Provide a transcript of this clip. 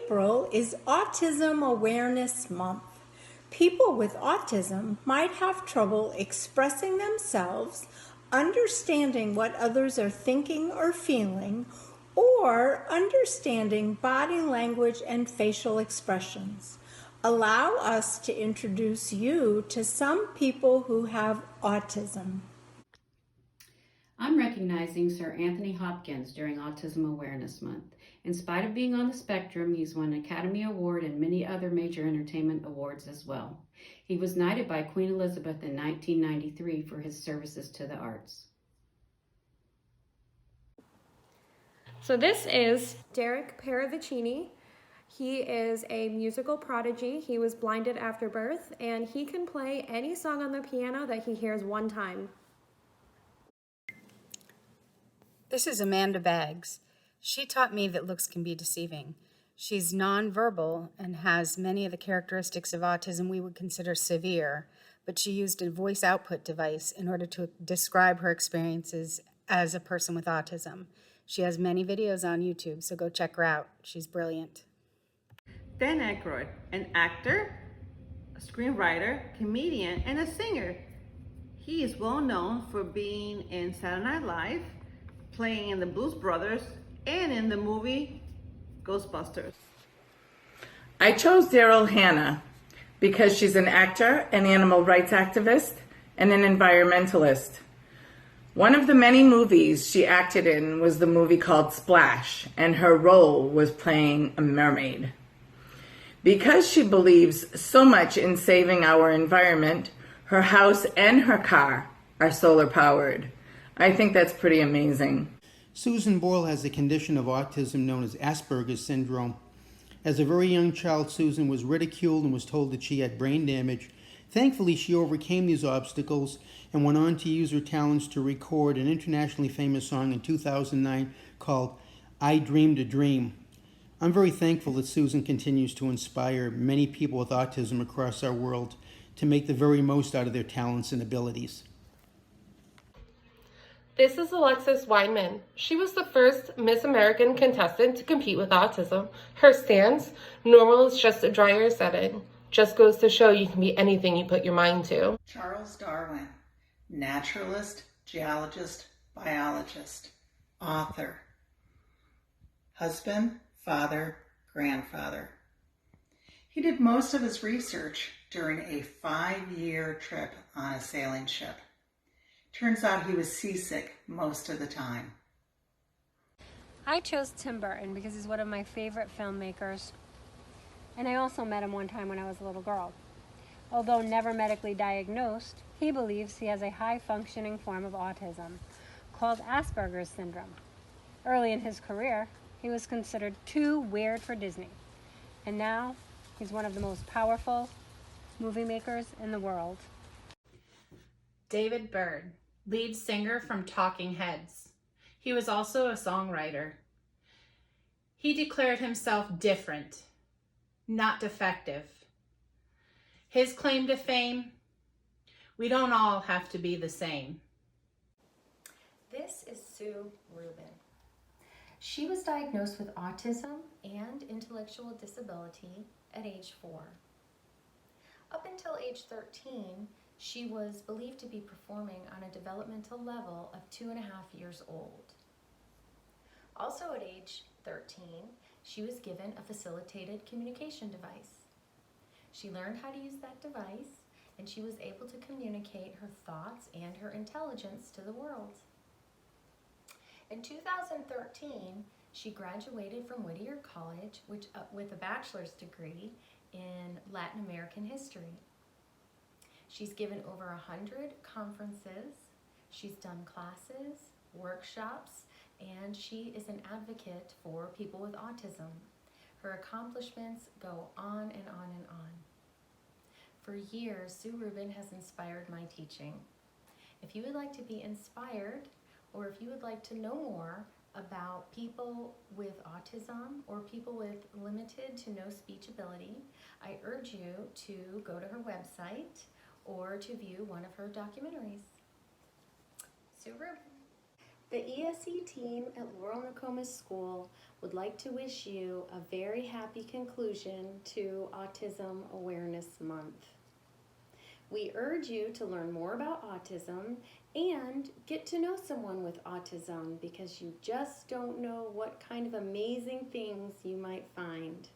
April is Autism Awareness Month. People with autism might have trouble expressing themselves, understanding what others are thinking or feeling, or understanding body language and facial expressions. Allow us to introduce you to some people who have autism. I'm recognizing Sir Anthony Hopkins during Autism Awareness Month. In spite of being on the spectrum, he's won an Academy Award and many other major entertainment awards as well. He was knighted by Queen Elizabeth in 1993 for his services to the arts. So this is Derek Paravicini. He is a musical prodigy. He was blinded after birth, and he can play any song on the piano that he hears one time. This is Amanda Baggs. She taught me that looks can be deceiving. She's nonverbal and has many of the characteristics of autism we would consider severe, but she used a voice output device in order to describe her experiences as a person with autism. She has many videos on YouTube, so go check her out. She's brilliant. Dan Aykroyd, an actor, a screenwriter, comedian, and a singer. He is well known for being in Saturday Night Live, playing in the Blues Brothers, and in the movie Ghostbusters. I chose Daryl Hannah because she's an actor, an animal rights activist, and an environmentalist. One of the many movies she acted in was the movie called Splash, and her role was playing a mermaid. Because she believes so much in saving our environment, her house and her car are solar powered. I think that's pretty amazing. Susan Boyle has a condition of autism known as Asperger's syndrome. As a very young child, Susan was ridiculed and was told that she had brain damage. Thankfully, she overcame these obstacles and went on to use her talents to record an internationally famous song in 2009 called I Dreamed a Dream. I'm very thankful that Susan continues to inspire many people with autism across our world to make the very most out of their talents and abilities. This is Alexis Weinman. She was the first Miss American contestant to compete with autism. Her stance, normal is just a drier setting. Just goes to show you can be anything you put your mind to. Charles Darwin, naturalist, geologist, biologist, author, husband, father, grandfather. He did most of his research during a 5-year trip on a sailing ship. Turns out he was seasick most of the time. I chose Tim Burton because he's one of my favorite filmmakers. And I also met him one time when I was a little girl. Although never medically diagnosed, he believes he has a high-functioning form of autism called Asperger's syndrome. Early in his career, he was considered too weird for Disney. And now, he's one of the most powerful movie makers in the world. David Byrd, lead singer from Talking Heads. He was also a songwriter. He declared himself different, not defective. His claim to fame, we don't all have to be the same. This is Sue Rubin. She was diagnosed with autism and intellectual disability at age 4. Up until age 13, she was believed to be performing on a developmental level of 2.5 years old. Also at age 13, she was given a facilitated communication device. She learned how to use that device, and she was able to communicate her thoughts and her intelligence to the world. In 2013, she graduated from Whittier College with a bachelor's degree in Latin American history. She's given over 100 conferences, she's done classes, workshops, and she is an advocate for people with autism. Her accomplishments go on and on and on. For years, Sue Rubin has inspired my teaching. If you would like to be inspired, or if you would like to know more about people with autism or people with limited to no speech ability, I urge you to go to her website or to view one of her documentaries. Sue Rubin. The ESE team at Laurel Nokomis School would like to wish you a very happy conclusion to Autism Awareness Month. We urge you to learn more about autism and get to know someone with autism because you just don't know what kind of amazing things you might find.